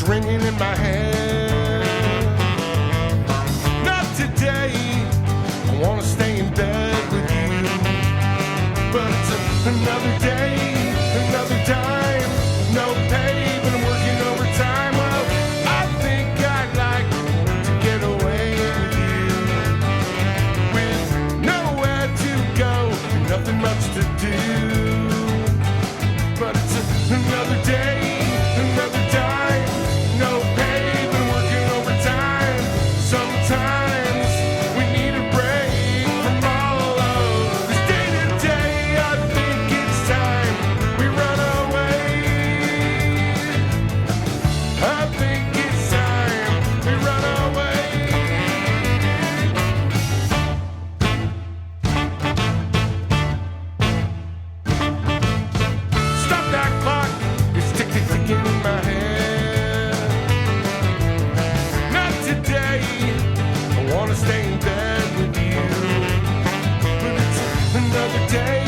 is ringing in my head. Not today, I wanna stay in bed with you, but it's another day, another time, no pay, but I'm working overtime. Well, I think I'd like to get away with you, with nowhere to go, and nothing much to do. But it's another day, another time, no pay, but working overtime. Sometimes we need a break from all of this day to day. I think it's time we run away. I think it's time we run away. Stop that clock, it's ticking in my head. Not today, I wanna stay in bed with you, but it's another day,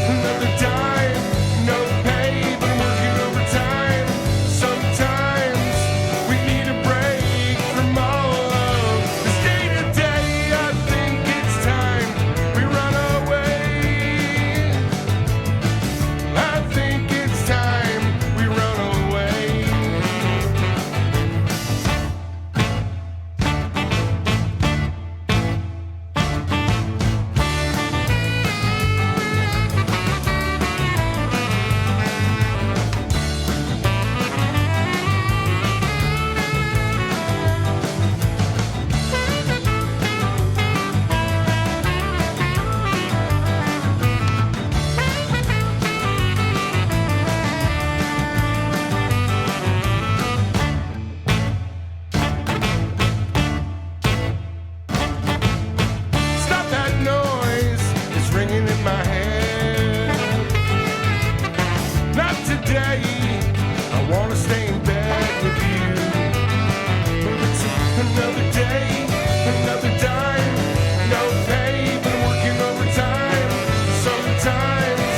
another time, no pay, but I'm working overtime. Sometimes we need a break from all of this day to day. I think it's time we run away. I think it's time we run away. Stop that noise, it's ringing in my head. Not today, I wanna stay in bed with you, but it's another day, another time, no pay, but I'm working overtime. Sometimes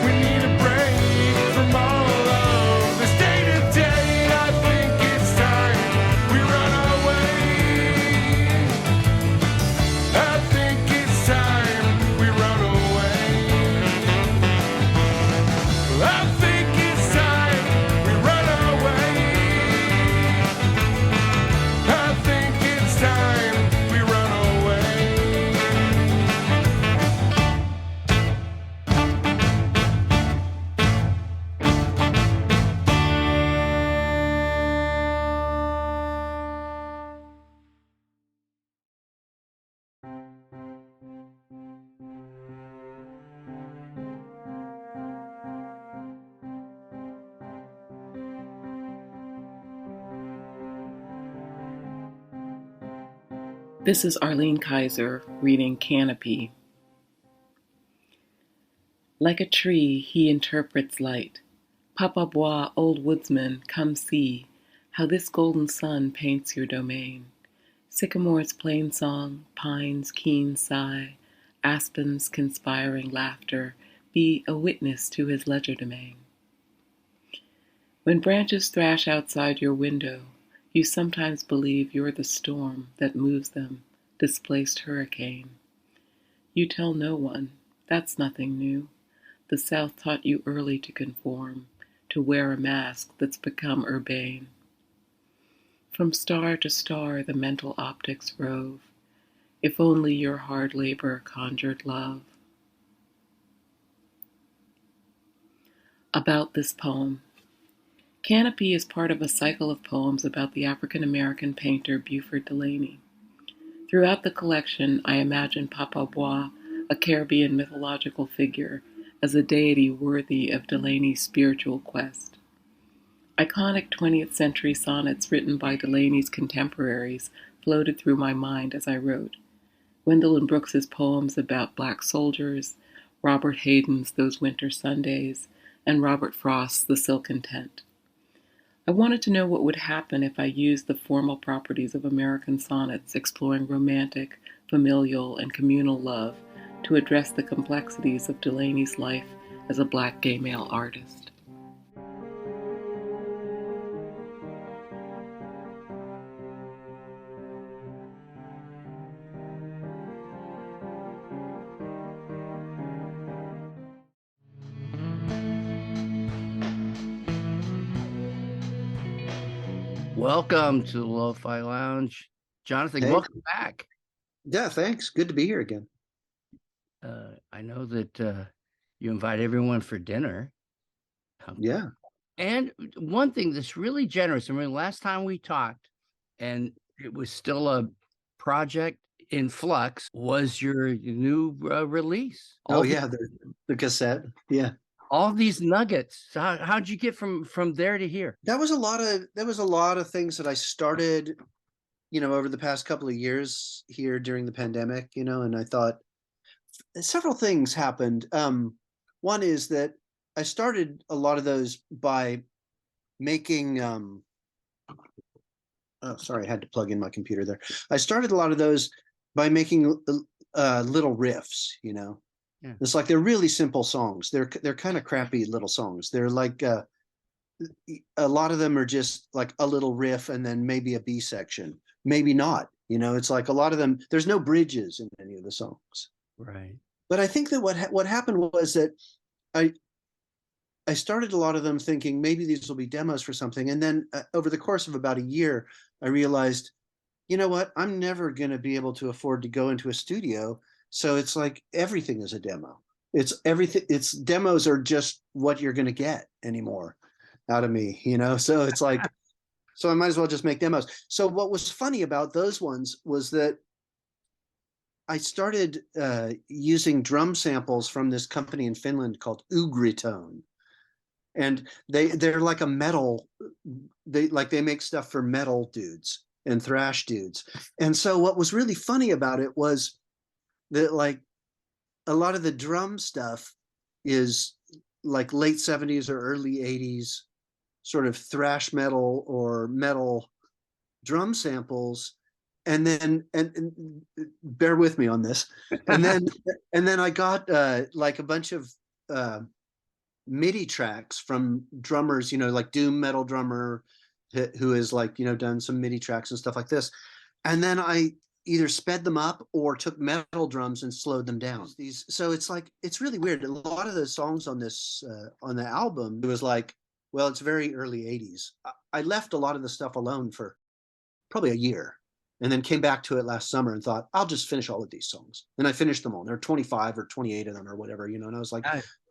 we need a break from all of this day to day. I think it's time we run away. I think it's time we run away. I think it's time we run away. I think it's time we run away. This is Arlene Kaiser reading Canopy. Like a tree, he interprets light. Papa Bois, old woodsman, come see how this golden sun paints your domain. Sycamore's plain song, pine's keen sigh, aspen's conspiring laughter, be a witness to his legerdemain. When branches thrash outside your window, you sometimes believe you're the storm that moves them, displaced hurricane. You tell no one, that's nothing new. The South taught you early to conform, to wear a mask that's become urbane. From star to star the mental optics rove, if only your hard labor conjured love. About this poem. Canopy is part of a cycle of poems about the African-American painter Buford Delaney. Throughout the collection, I imagine Papa Bois, a Caribbean mythological figure, as a deity worthy of Delaney's spiritual quest. Iconic 20th century sonnets written by Delaney's contemporaries floated through my mind as I wrote. Gwendolyn Brooks's poems about black soldiers, Robert Hayden's Those Winter Sundays, and Robert Frost's The Silken Tent. I wanted to know what would happen if I used the formal properties of American sonnets exploring romantic, familial, and communal love to address the complexities of Delaney's life as a black gay male artist. Welcome to the Lo-Fi Lounge. Jonathan, Hey. welcome back. Yeah, thanks. Good to be here again. I know that you invite everyone for dinner. Yeah. And one thing that's really generous, I mean, last time we talked, and it was still a project in flux, was your new release. Oh, yeah, the cassette. Yeah. All these nuggets. So how'd you get from there to here? There was a lot of things that I started, over the past couple of years here during the pandemic, and I thought several things happened. One is that I started a lot of those by making oh, sorry, I had to plug in my computer there. I started a lot of those by making little riffs, Yeah. It's like they're really simple songs. They're kind of crappy little songs. They're like a lot of them are just like a little riff and then maybe a B section, maybe not. It's like a lot of them. There's no bridges in any of the songs. Right. But I think that what happened was that I started a lot of them thinking maybe these will be demos for something, and then over the course of about a year, I realized, you know what? I'm never going to be able to afford to go into a studio. So it's like everything is a demo. It's everything. It's demos are just what you're going to get anymore out of me, So it's like, so I might as well just make demos. So what was funny about those ones was that I started using drum samples from this company in Finland called Ugritone. And they're like a metal, they make stuff for metal dudes and thrash dudes. And so what was really funny about it was that like a lot of the drum stuff is like late 70s or early 80s sort of thrash metal or metal drum samples. And then and bear with me on this. And then I got like a bunch of MIDI tracks from drummers, like doom metal drummer who has like, done some MIDI tracks and stuff like this. And then I either sped them up or took metal drums and slowed them down. So it's like, it's really weird. A lot of the songs on this, on the album, it was like, well, it's very early 80s. I left a lot of the stuff alone for probably a year. And then came back to it last summer and thought, I'll just finish all of these songs. And I finished them all. There are 25 or 28 of them or whatever, and I was like,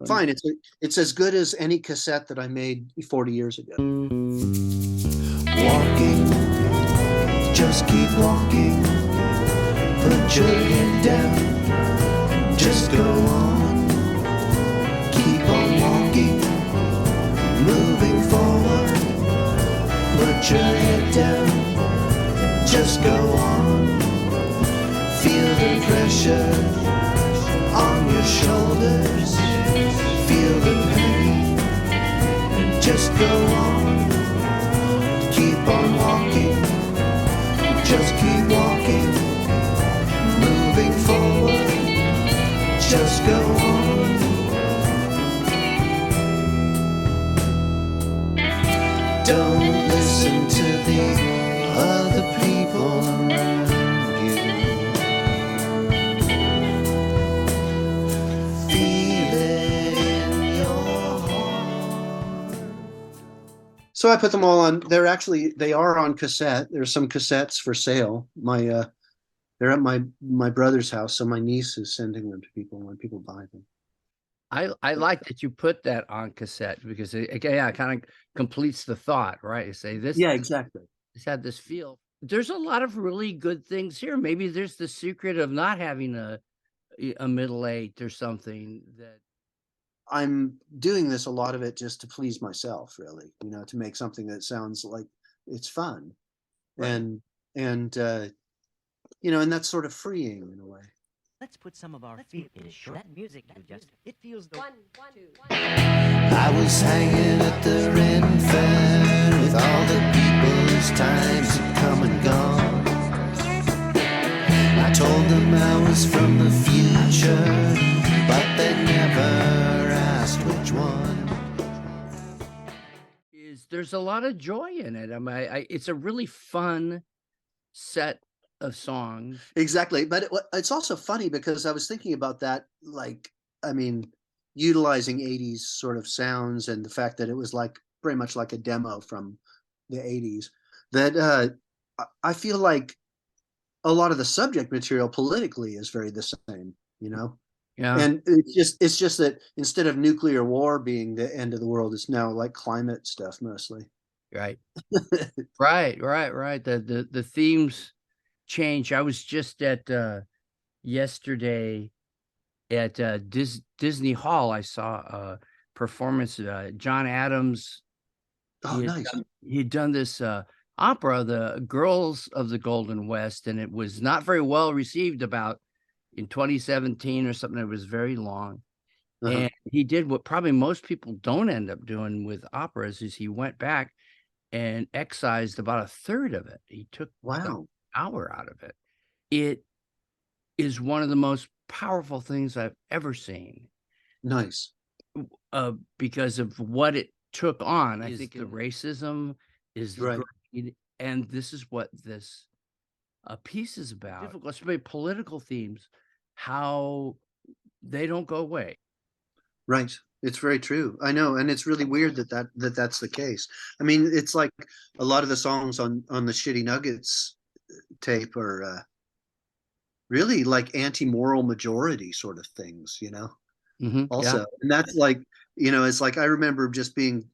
fine, it's as good as any cassette that I made 40 years ago. Walking, just keep walking. Put your head down, just go on. Keep on walking, moving forward. Put your head down, just go on. Feel the pressure on your shoulders. Feel the pain. Just go on. Keep on walking. Just keep walking. Moving forward. Just go on. Don't listen to the other people around you. Feel it in your heart. So I put them all on. They are on cassette. There's some cassettes for sale. They're at my brother's house, so my niece is sending them to people when people buy them. I like that you put that on cassette because it kind of completes the thought, right? You say this. Yeah, exactly. It's had this feel. There's a lot of really good things here. Maybe there's the secret of not having a middle eight or something. That I'm doing this, a lot of it just to please myself, really, to make something that sounds like it's fun. Right. And that's sort of freeing in a way. Let's put some of our feet in that music you just, it feels the... One, two, one. I was hanging at the Ren Fair with all the people whose times had come and gone. I told them I was from the future, but they never asked which one. There's a lot of joy in it. I mean, it's a really fun set of songs. Exactly. But it's also funny because I was thinking about that, like, I mean, utilizing 80s sort of sounds and the fact that it was like very much like a demo from the 80s. that I feel like a lot of the subject material politically is very the same, you know? Yeah. And it's just that instead of nuclear war being the end of the world, it's now like climate stuff mostly. Right. Right. The themes change. I was just at yesterday at Disney Hall. I saw a performance. John Adams. Oh, nice. He'd done this opera, The Girls of the Golden West, and it was not very well received about in 2017 or something. It was very long. And he did what probably most people don't end up doing with operas is he went back and excised about a third of it. He took an hour out of it. It is one of the most powerful things I've ever seen. Nice. Because of what it took on. I think the racism is right. And this is what this piece is about. Difficult, especially political themes, how they don't go away. Right. It's very true. I know. And it's really weird that's the case. I mean, it's like a lot of the songs on the Shitty Nuggets tape are really like anti-moral majority sort of things, you know? Also. Yeah. And that's like, you know, it's like I remember just being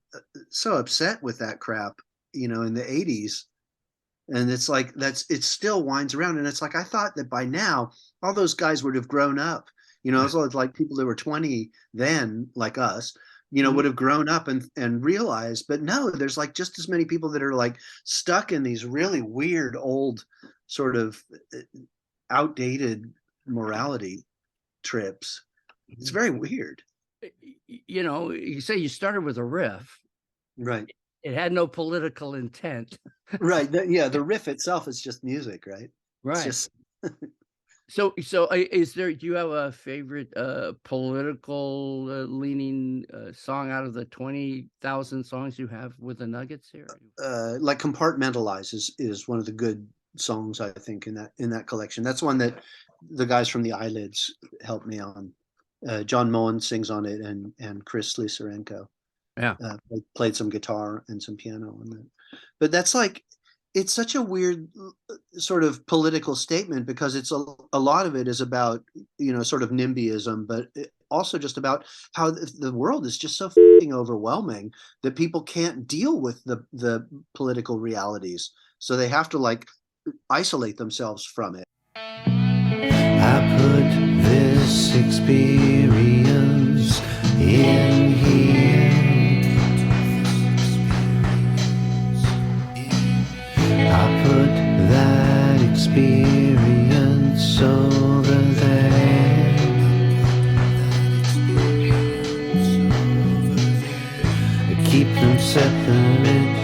so upset with that crap, you know, in the 80s. And it's like it still winds around. And it's like I thought that by now all those guys would have grown up. You know, it's like people that were 20 then, like us, you know, would have grown up and realized. But no, there's like just as many people that are like stuck in these really weird old sort of outdated morality trips. It's very weird. You know, you say you started with a riff. Right. It had no political intent. Right. Yeah. The riff itself is just music, right? Right. It's just... So do you have a favorite political leaning song out of the 20,000 songs you have with the Nuggets here? Like Compartmentalize is one of the good songs, I think, in that collection. That's one that the guys from the Eyelids helped me on. John Moen sings on it and Chris Slisarenko. Yeah. Played some guitar and some piano on that. But that's like, it's such a weird sort of political statement because it's a lot of it is about, you know, sort of NIMBYism, but also just about how the world is just so fucking overwhelming that people can't deal with the political realities. So they have to like isolate themselves from it. I put this experience in here. I put that experience over there. I keep them separate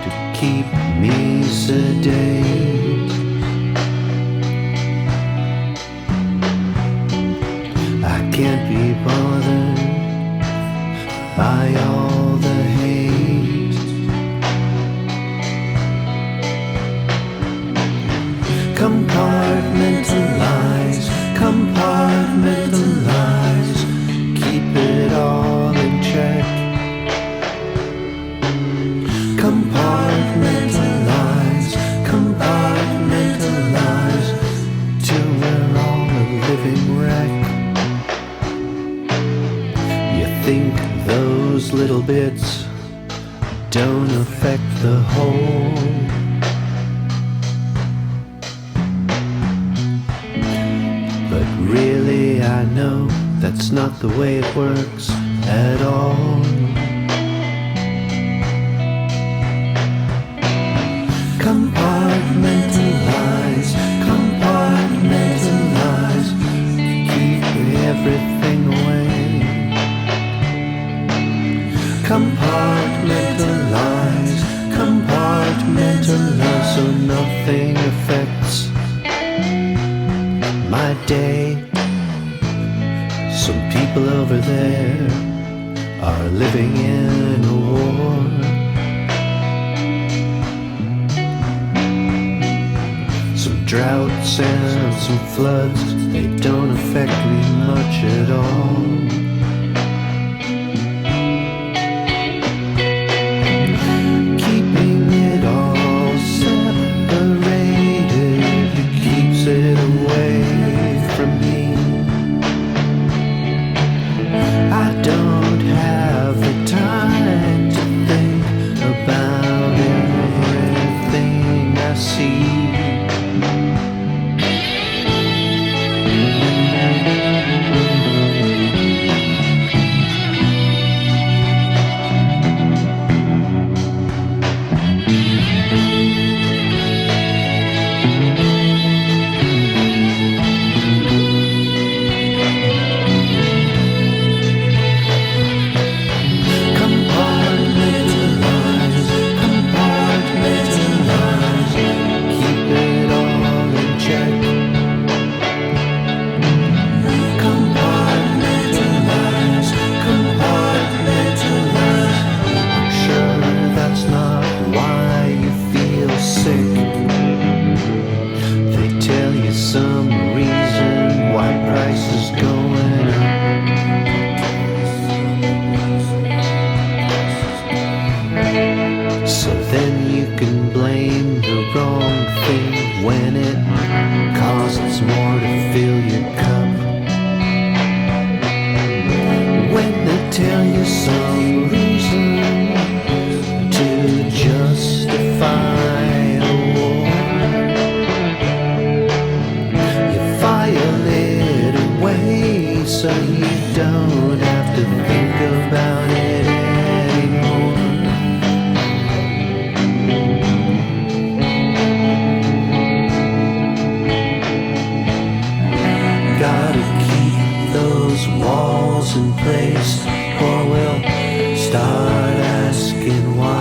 to keep me sedate. I can't be bothered by all the hate. Compartmentalize, keep it all in check. Compartmentalize, till we're all a living wreck. You think those little bits don't affect the whole. Really, I know that's not the way it works at all. Compartmentalize, keep everything away. Compartmentalize, so nothing affects my day. Some people over there are living in a war. Some droughts and some floods, they don't affect me much at all. Keeping it all tell you some reason to justify a war. You file it away so you don't have to think about it anymore. Gotta keep those walls in place, or we'll start asking why.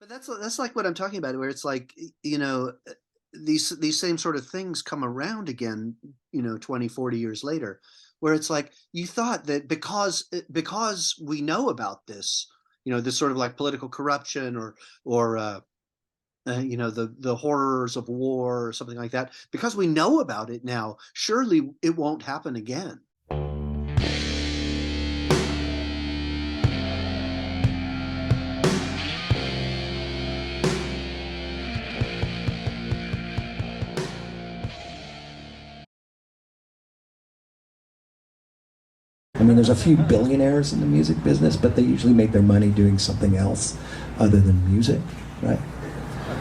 But that's like what I'm talking about, where it's like, you know, these same sort of things come around again, you know, 20, 40 years later, where it's like you thought that because we know about this, you know, this sort of like political corruption or you know, the horrors of war or something like that, because we know about it now, surely it won't happen again. I mean, there's a few billionaires in the music business, but they usually make their money doing something else other than music, right?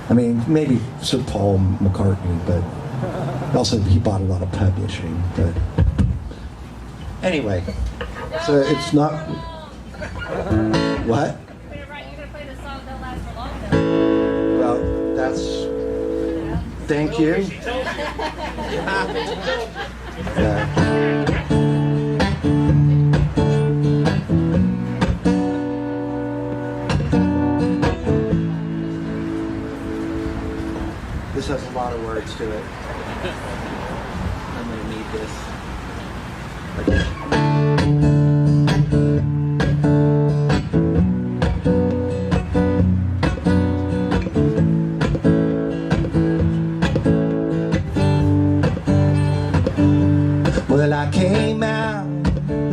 I mean, maybe Sir Paul McCartney, but also he bought a lot of publishing. But anyway, so it's not what? You're gonna play the song Don't Last for Long. Well, that's thank you. Yeah. This has a lot of words to it. I'm gonna need this. Well, I came out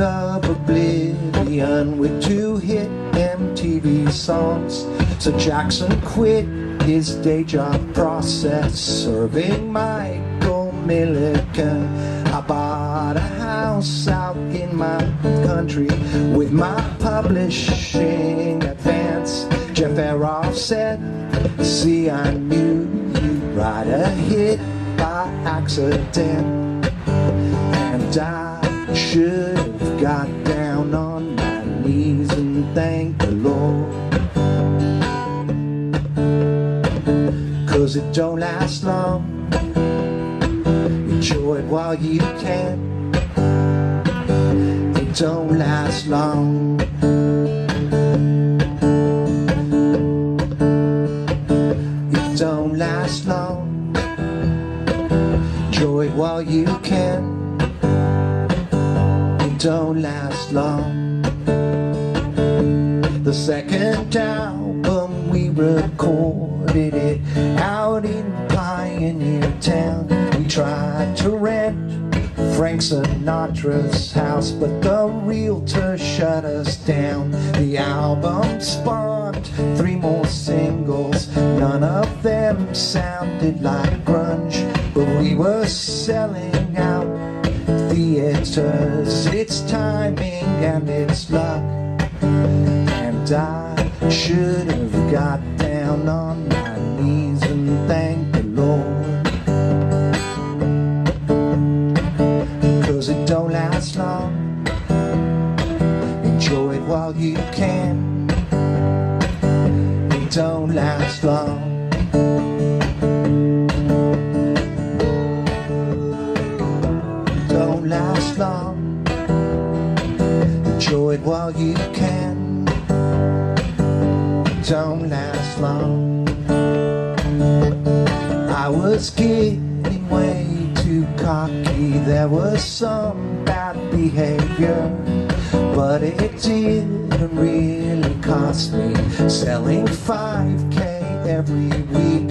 of oblivion with 2 hit MTV songs, so Jackson quit his day job process serving Michael Milliken. I bought a house out in my country with my publishing advance. Jeff Aroff said, see, I knew you'd write a hit by accident, and I should have got down on my knees and thanked the Lord. 'Cause it don't last long. Enjoy it while you can. It don't last long. It don't last long. Enjoy it while you can. don't last long. The second album we recorded it out in Pioneer Town. We tried to rent Frank Sinatra's house, but the realtor shut us down. The album spawned 3 more singles. None of them sounded like grunge, but we were selling out theaters. It's timing and it's luck, and I should have got down on my knees and thanked the Lord, 'cause it don't last long. Enjoy it while you can. It don't last long. It don't last long. Enjoy it while you can. Don't last long. I was getting way too cocky. There was some bad behavior, but it didn't really cost me selling 5K every week.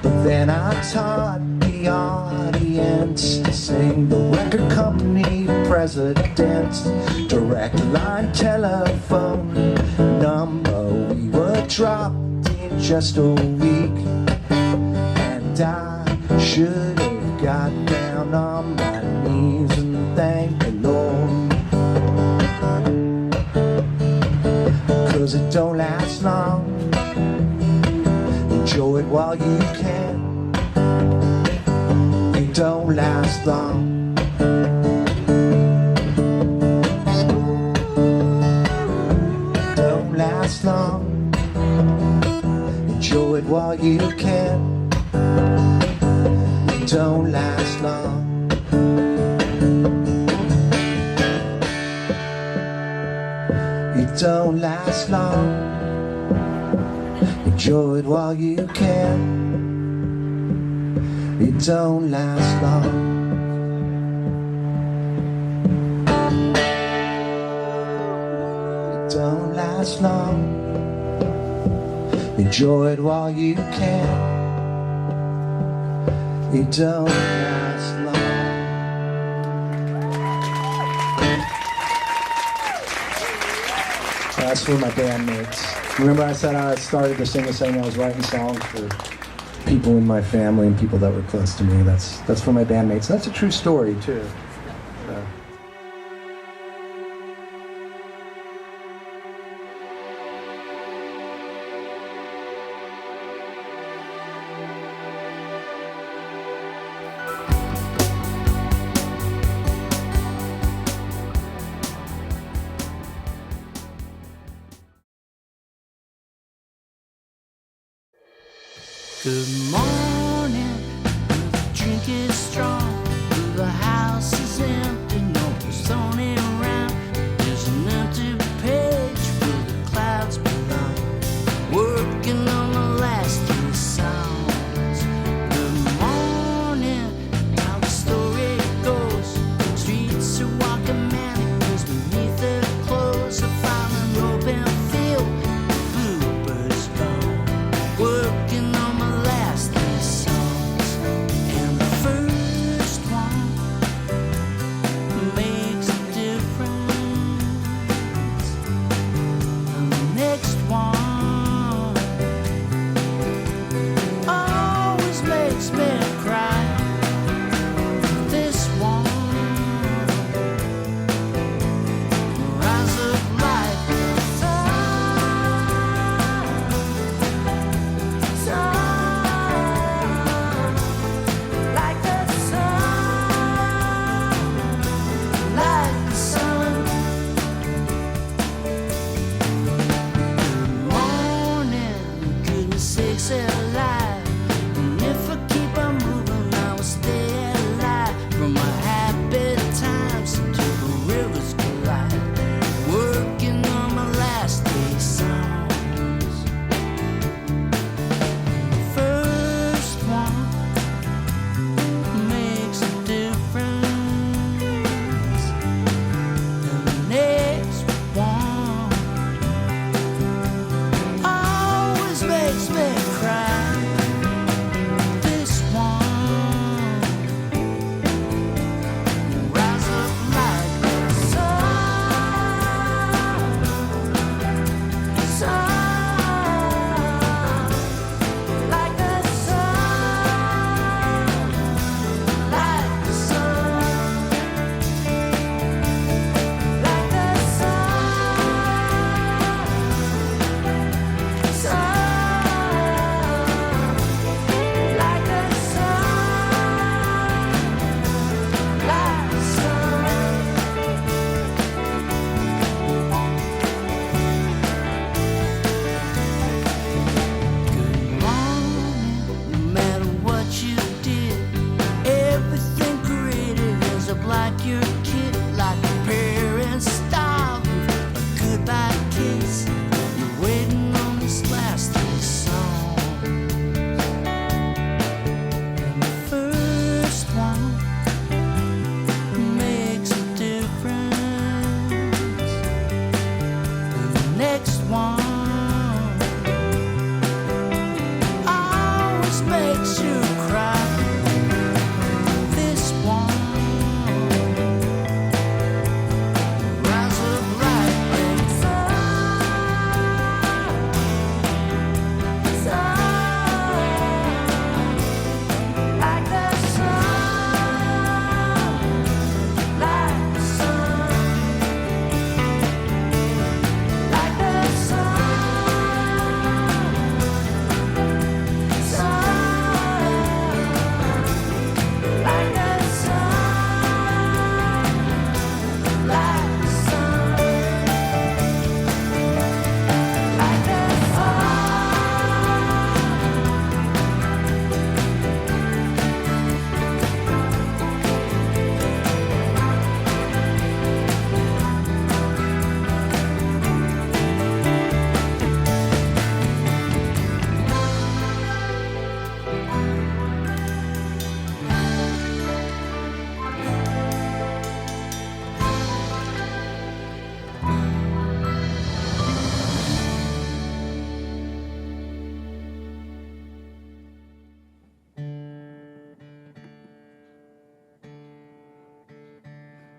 But then I taught the audience to sing the record company president's direct line telephone number. We were dropped in just a week, and I should have got down on my knees and thanked the Lord, 'cause it don't last long. Enjoy it while you can. It don't last long. Don't last long. Enjoy it while you can. It don't last long. It don't last long. Enjoy it while you can. It don't last long. It don't last long. Enjoy it while you can. It don't last long. That's for my bandmates. Remember I said I started to sing saying I was writing songs for people in my family and people that were close to me. That's for my bandmates. That's a true story too. So. Good morning, the drink is strong, the house is empty, no one's thrown it around. There's an empty page where the clouds belong, working on the last 3 songs. Good morning, how the story goes, streets are walking mannequins beneath their clothes. I found an open field, bluebirds gone, working on my last 3 songs. And the first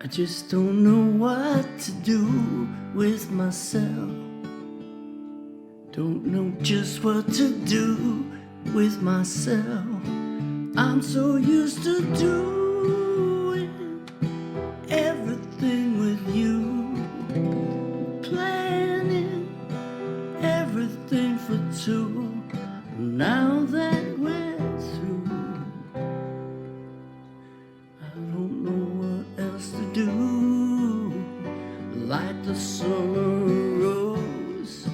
I just don't know what to do with myself. Don't know just what to do with myself. I'm so used to doing everything with you, planning everything for two. Now that we're through, I don't know what else to do. Like the summer rose,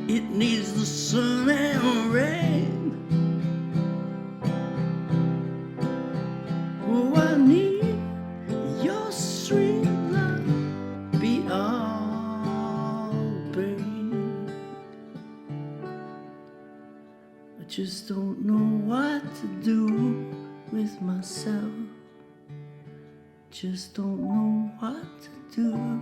it needs the sun and rain. Oh, I need your sweet love beyond pain. I just don't know what to do with myself. Just don't know what to do.